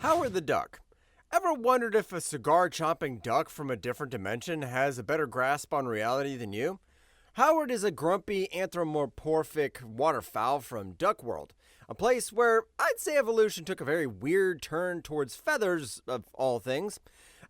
Howard the Duck. Ever wondered if a cigar chomping duck from a different dimension has a better grasp on reality than you? Howard is a grumpy anthropomorphic waterfowl from Duck World, a place where I'd say evolution took a very weird turn towards feathers, of all things.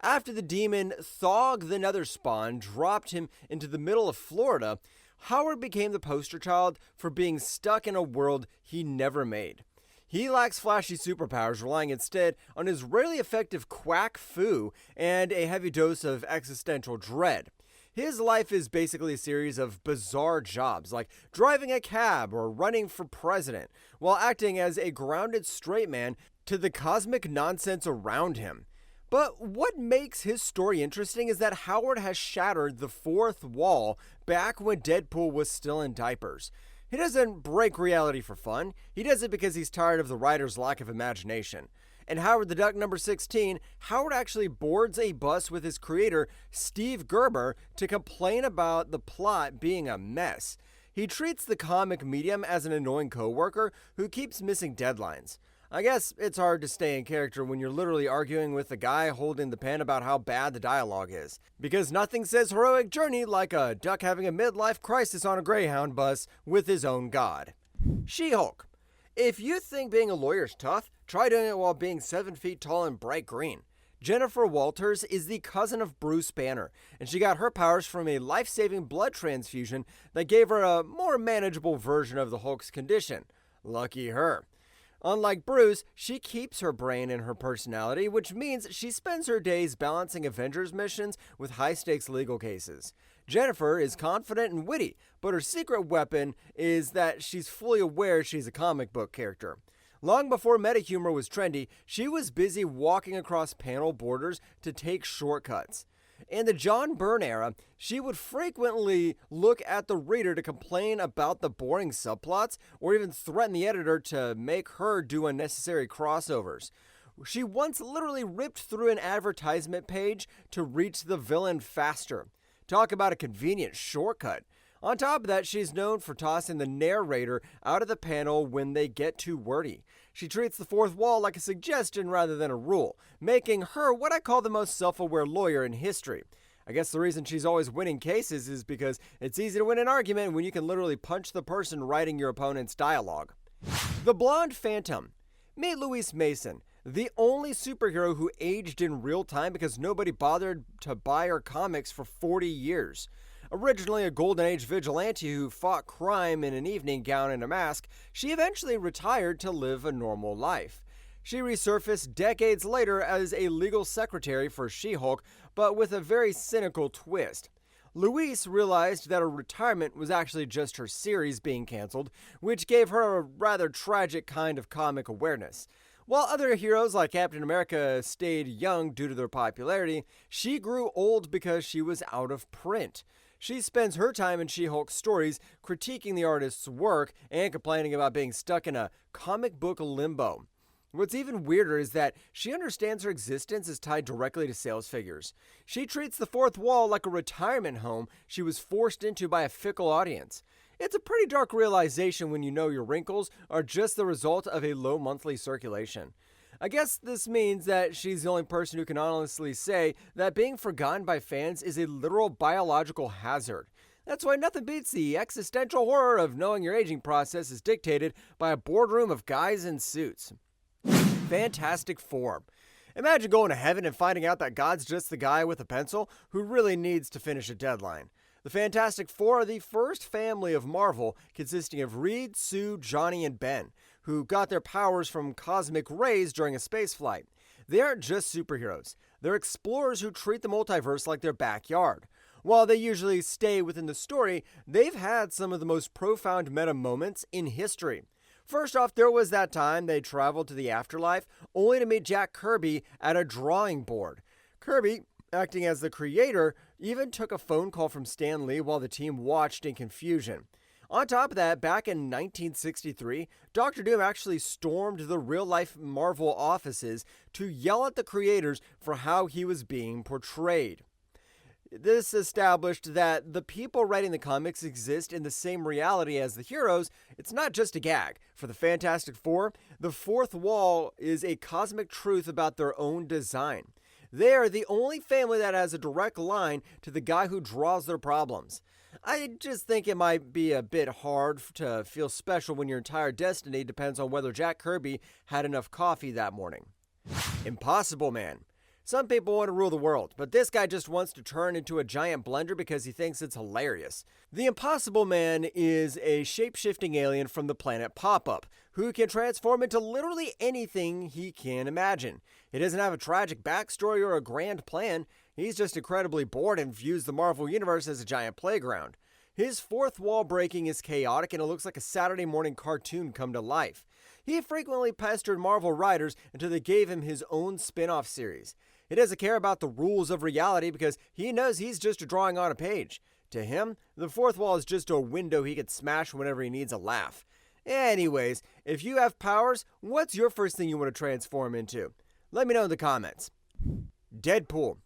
After the demon Thog the Netherspawn dropped him into the middle of Florida, Howard became the poster child for being stuck in a world he never made. He lacks flashy superpowers, relying instead on his rarely effective quack foo and a heavy dose of existential dread. His life is basically a series of bizarre jobs, like driving a cab or running for president, while acting as a grounded straight man to the cosmic nonsense around him. But what makes his story interesting is that Howard has shattered the fourth wall back when Deadpool was still in diapers. He doesn't break reality for fun, he does it because he's tired of the writer's lack of imagination. In Howard the Duck number 16, Howard actually boards a bus with his creator, Steve Gerber, to complain about the plot being a mess. He treats the comic medium as an annoying coworker who keeps missing deadlines. I guess it's hard to stay in character when you're literally arguing with the guy holding the pen about how bad the dialogue is. Because nothing says heroic journey like a duck having a midlife crisis on a Greyhound bus with his own god. She-Hulk. If you think being a lawyer's tough, try doing it while being 7 feet tall and bright green. Jennifer Walters is the cousin of Bruce Banner, and she got her powers from a life-saving blood transfusion that gave her a more manageable version of the Hulk's condition. Lucky her. Unlike Bruce, she keeps her brain and her personality, which means she spends her days balancing Avengers missions with high-stakes legal cases. Jennifer is confident and witty, but her secret weapon is that she's fully aware she's a comic book character. Long before meta-humor was trendy, she was busy walking across panel borders to take shortcuts. In the John Byrne era, she would frequently look at the reader to complain about the boring subplots or even threaten the editor to make her do unnecessary crossovers. She once literally ripped through an advertisement page to reach the villain faster. Talk about a convenient shortcut. On top of that, she's known for tossing the narrator out of the panel when they get too wordy. She treats the fourth wall like a suggestion rather than a rule, making her what I call the most self-aware lawyer in history. I guess the reason she's always winning cases is because it's easy to win an argument when you can literally punch the person writing your opponent's dialogue. The Blonde Phantom. Meet Louise Mason, the only superhero who aged in real time because nobody bothered to buy her comics for 40 years. Originally a Golden Age vigilante who fought crime in an evening gown and a mask, she eventually retired to live a normal life. She resurfaced decades later as a legal secretary for She-Hulk, but with a very cynical twist. Louise realized that her retirement was actually just her series being canceled, which gave her a rather tragic kind of comic awareness. While other heroes like Captain America stayed young due to their popularity, she grew old because she was out of print. She spends her time in She-Hulk stories critiquing the artist's work and complaining about being stuck in a comic book limbo. What's even weirder is that she understands her existence is tied directly to sales figures. She treats the fourth wall like a retirement home she was forced into by a fickle audience. It's a pretty dark realization when you know your wrinkles are just the result of a low monthly circulation. I guess this means that she's the only person who can honestly say that being forgotten by fans is a literal biological hazard. That's why nothing beats the existential horror of knowing your aging process is dictated by a boardroom of guys in suits. Fantastic Four. Imagine going to heaven and finding out that God's just the guy with a pencil who really needs to finish a deadline. The Fantastic Four are the first family of Marvel consisting of Reed, Sue, Johnny, and Ben, who got their powers from cosmic rays during a space flight. They aren't just superheroes. They're explorers who treat the multiverse like their backyard. While they usually stay within the story, they've had some of the most profound meta moments in history. First off, there was that time they traveled to the afterlife, only to meet Jack Kirby at a drawing board. Kirby, acting as the creator, even took a phone call from Stan Lee while the team watched in confusion. On top of that, back in 1963, Dr. Doom actually stormed the real-life Marvel offices to yell at the creators for how he was being portrayed. This established that the people writing the comics exist in the same reality as the heroes. It's not just a gag. For the Fantastic Four, the fourth wall is a cosmic truth about their own design. They are the only family that has a direct line to the guy who draws their problems. I just think it might be a bit hard to feel special when your entire destiny depends on whether Jack Kirby had enough coffee that morning. Impossible Man. Some people want to rule the world, but this guy just wants to turn into a giant blender because he thinks it's hilarious. The Impossible Man is a shape-shifting alien from the planet Pop-Up, who can transform into literally anything he can imagine. He doesn't have a tragic backstory or a grand plan. He's just incredibly bored and views the Marvel Universe as a giant playground. His fourth wall breaking is chaotic, and it looks like a Saturday morning cartoon come to life. He frequently pestered Marvel writers until they gave him his own spin-off series. He doesn't care about the rules of reality because he knows he's just a drawing on a page. To him, the fourth wall is just a window he can smash whenever he needs a laugh. Anyways, if you have powers, what's your first thing you want to transform into? Let me know in the comments. Deadpool.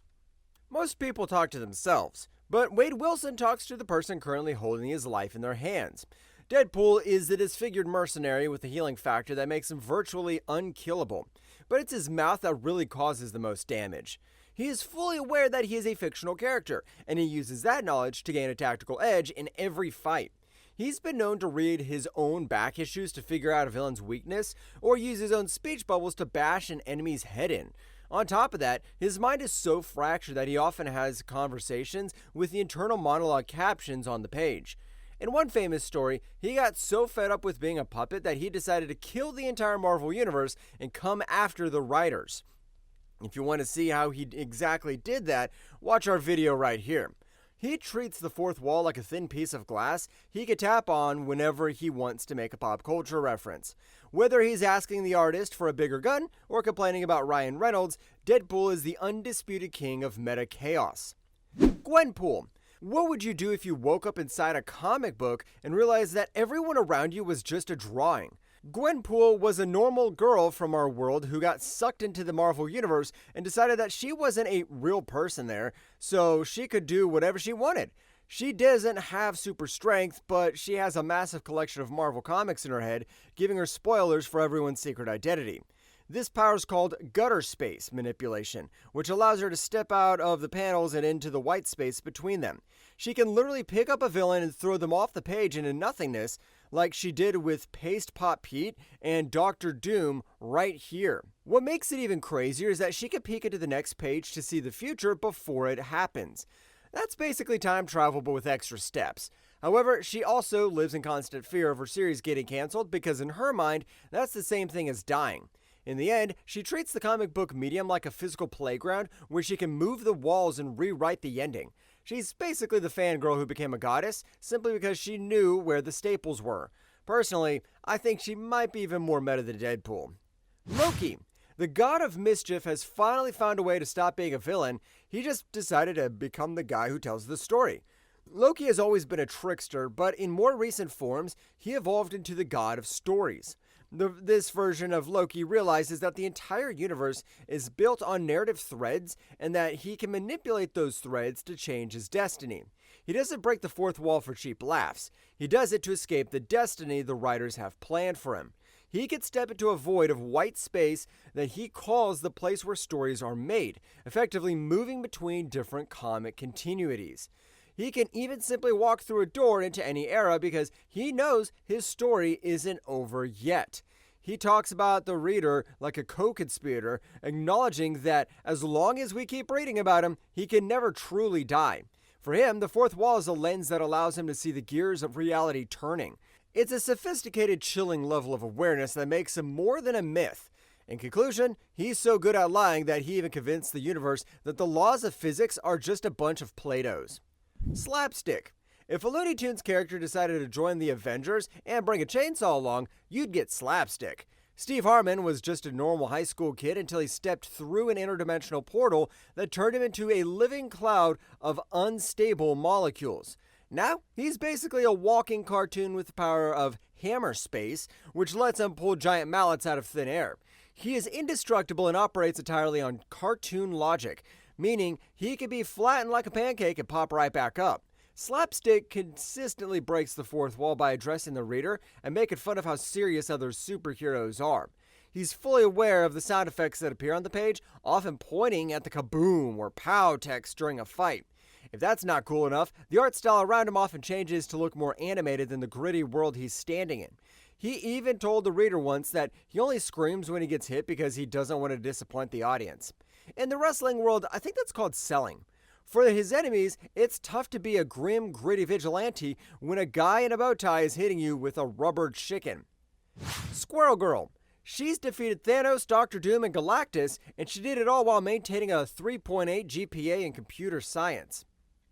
Most people talk to themselves, but Wade Wilson talks to the person currently holding his life in their hands. Deadpool is the disfigured mercenary with a healing factor that makes him virtually unkillable, but it's his mouth that really causes the most damage. He is fully aware that he is a fictional character, and he uses that knowledge to gain a tactical edge in every fight. He's been known to read his own back issues to figure out a villain's weakness, or use his own speech bubbles to bash an enemy's head in. On top of that, his mind is so fractured that he often has conversations with the internal monologue captions on the page. In one famous story, he got so fed up with being a puppet that he decided to kill the entire Marvel Universe and come after the writers. If you want to see how he exactly did that, watch our video right here. He treats the fourth wall like a thin piece of glass he could tap on whenever he wants to make a pop culture reference. Whether he's asking the artist for a bigger gun or complaining about Ryan Reynolds, Deadpool is the undisputed king of meta chaos. Gwenpool. What would you do if you woke up inside a comic book and realized that everyone around you was just a drawing? Gwenpool was a normal girl from our world who got sucked into the Marvel Universe and decided that she wasn't a real person there, so she could do whatever she wanted. She doesn't have super strength, but she has a massive collection of Marvel comics in her head, giving her spoilers for everyone's secret identity. This power is called gutter space manipulation, which allows her to step out of the panels and into the white space between them. She can literally pick up a villain and throw them off the page into nothingness, like she did with Paste Pot Pete and Dr. Doom right here. What makes it even crazier is that she can peek into the next page to see the future before it happens. That's basically time travel, but with extra steps. However, she also lives in constant fear of her series getting canceled because in her mind, that's the same thing as dying. In the end, she treats the comic book medium like a physical playground where she can move the walls and rewrite the ending. She's basically the fangirl who became a goddess simply because she knew where the staples were. Personally, I think she might be even more meta than Deadpool. Loki. The god of mischief has finally found a way to stop being a villain. He just decided to become the guy who tells the story. Loki has always been a trickster, but in more recent forms, he evolved into the god of stories. This version of Loki realizes that the entire universe is built on narrative threads and that he can manipulate those threads to change his destiny. He doesn't break the fourth wall for cheap laughs. He does it to escape the destiny the writers have planned for him. He can step into a void of white space that he calls the place where stories are made, effectively moving between different comic continuities. He can even simply walk through a door into any era because he knows his story isn't over yet. He talks about the reader like a co-conspirator, acknowledging that as long as we keep reading about him, he can never truly die. For him, the fourth wall is a lens that allows him to see the gears of reality turning. It's a sophisticated, chilling level of awareness that makes him more than a myth. In conclusion, he's so good at lying that he even convinced the universe that the laws of physics are just a bunch of Play-Dohs. Slapstick. If a Looney Tunes character decided to join the Avengers and bring a chainsaw along, you'd get Slapstick. Steve Harmon was just a normal high school kid until he stepped through an interdimensional portal that turned him into a living cloud of unstable molecules. Now, he's basically a walking cartoon with the power of hammer space, which lets him pull giant mallets out of thin air. He is indestructible and operates entirely on cartoon logic, meaning he can be flattened like a pancake and pop right back up. Slapstick consistently breaks the fourth wall by addressing the reader and making fun of how serious other superheroes are. He's fully aware of the sound effects that appear on the page, often pointing at the kaboom or pow text during a fight. If that's not cool enough, the art style around him often changes to look more animated than the gritty world he's standing in. He even told the reader once that he only screams when he gets hit because he doesn't want to disappoint the audience. In the wrestling world, I think that's called selling. For his enemies, it's tough to be a grim, gritty vigilante when a guy in a bow tie is hitting you with a rubber chicken. Squirrel Girl. She's defeated Thanos, Doctor Doom, and Galactus, and she did it all while maintaining a 3.8 GPA in computer science.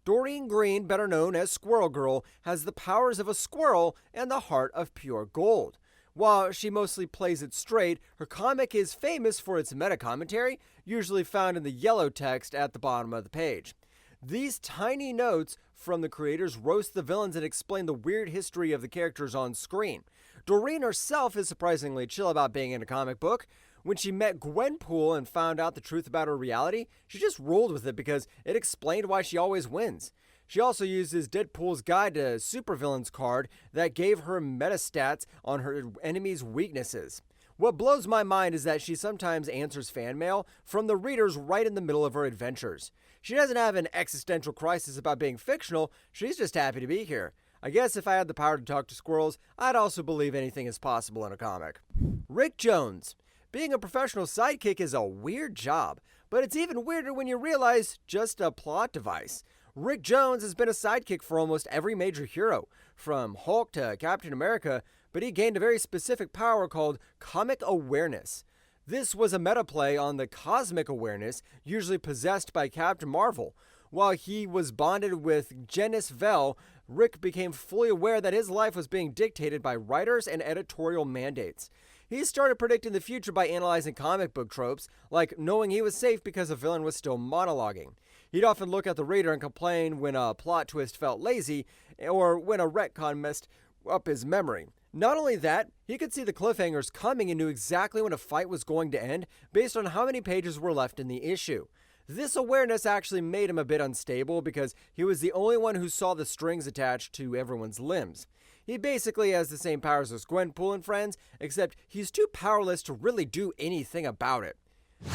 Doreen Green, better known as Squirrel Girl, has the powers of a squirrel and the heart of pure gold. While she mostly plays it straight, her comic is famous for its meta-commentary, usually found in the yellow text at the bottom of the page. These tiny notes from the creators roast the villains and explain the weird history of the characters on screen. Doreen herself is surprisingly chill about being in a comic book. When she met Gwenpool and found out the truth about her reality, she just rolled with it because it explained why she always wins. She also uses Deadpool's Guide to Supervillains card that gave her metastats on her enemies' weaknesses. What blows my mind is that she sometimes answers fan mail from the readers right in the middle of her adventures. She doesn't have an existential crisis about being fictional, she's just happy to be here. I guess if I had the power to talk to squirrels, I'd also believe anything is possible in a comic. Rick Jones. Being a professional sidekick is a weird job, but it's even weirder when you realize just a plot device. Rick Jones has been a sidekick for almost every major hero, from Hulk to Captain America, but he gained a very specific power called comic awareness. This was a meta play on the cosmic awareness usually possessed by Captain Marvel. While he was bonded with Janice Vell, Rick became fully aware that his life was being dictated by writers and editorial mandates. He started predicting the future by analyzing comic book tropes, like knowing he was safe because a villain was still monologuing. He'd often look at the reader and complain when a plot twist felt lazy, or when a retcon messed up his memory. Not only that, he could see the cliffhangers coming and knew exactly when a fight was going to end based on how many pages were left in the issue. This awareness actually made him a bit unstable because he was the only one who saw the strings attached to everyone's limbs. He basically has the same powers as Gwenpool and friends, except he's too powerless to really do anything about it.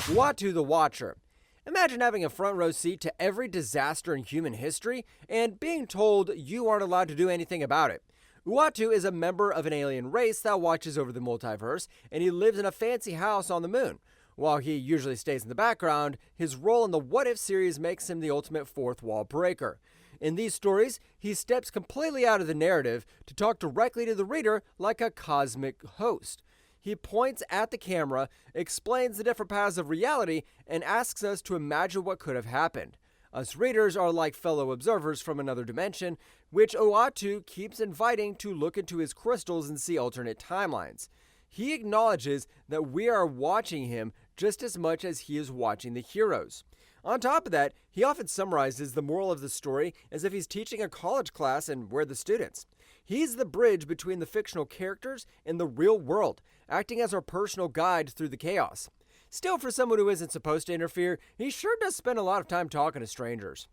Uatu the Watcher. Imagine having a front row seat to every disaster in human history and being told you aren't allowed to do anything about it. Uatu is a member of an alien race that watches over the multiverse, and he lives in a fancy house on the moon. While he usually stays in the background, his role in the What If series makes him the ultimate fourth wall breaker. In these stories, he steps completely out of the narrative to talk directly to the reader like a cosmic host. He points at the camera, explains the different paths of reality, and asks us to imagine what could have happened. Us readers are like fellow observers from another dimension, which Uatu keeps inviting to look into his crystals and see alternate timelines. He acknowledges that we are watching him just as much as he is watching the heroes. On top of that, he often summarizes the moral of the story as if he's teaching a college class and we're the students. He's the bridge between the fictional characters and the real world, acting as our personal guide through the chaos. Still, for someone who isn't supposed to interfere, he sure does spend a lot of time talking to strangers.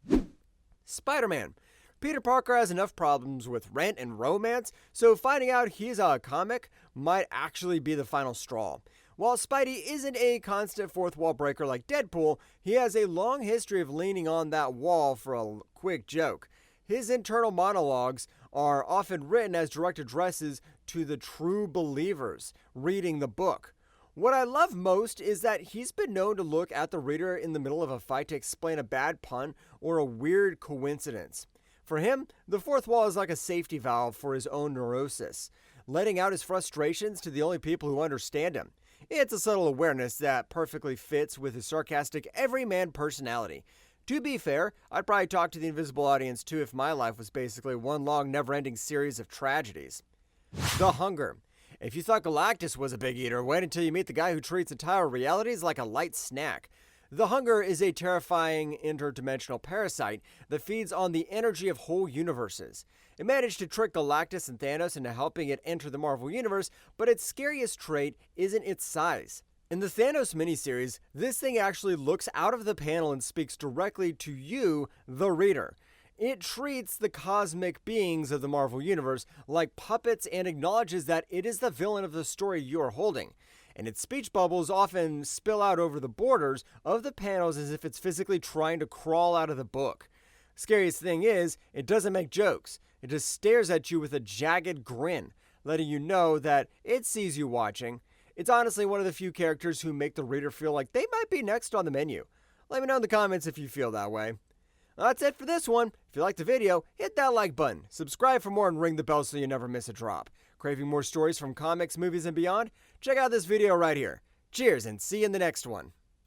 Spider-Man. Peter Parker has enough problems with rent and romance, so finding out he's a comic might actually be the final straw. While Spidey isn't a constant fourth wall breaker like Deadpool, he has a long history of leaning on that wall for a quick joke. His internal monologues are often written as direct addresses to the true believers reading the book. What I love most is that he's been known to look at the reader in the middle of a fight to explain a bad pun or a weird coincidence. For him, the fourth wall is like a safety valve for his own neurosis, letting out his frustrations to the only people who understand him. It's a subtle awareness that perfectly fits with his sarcastic everyman personality. To be fair, I'd probably talk to the invisible audience too if my life was basically one long never-ending series of tragedies. The Hunger. If you thought Galactus was a big eater, wait until you meet the guy who treats entire realities like a light snack. The Hunger is a terrifying interdimensional parasite that feeds on the energy of whole universes. It managed to trick Galactus and Thanos into helping it enter the Marvel Universe, but its scariest trait isn't its size. In the Thanos miniseries, this thing actually looks out of the panel and speaks directly to you, the reader. It treats the cosmic beings of the Marvel Universe like puppets and acknowledges that it is the villain of the story you are holding. And its speech bubbles often spill out over the borders of the panels as if it's physically trying to crawl out of the book. Scariest thing is, it doesn't make jokes. It just stares at you with a jagged grin, letting you know that it sees you watching. It's honestly one of the few characters who make the reader feel like they might be next on the menu. Let me know in the comments if you feel that way. Well, that's it for this one. If you liked the video, hit that like button, subscribe for more, and ring the bell so you never miss a drop. Craving more stories from comics, movies, and beyond? Check out this video right here. Cheers, and see you in the next one.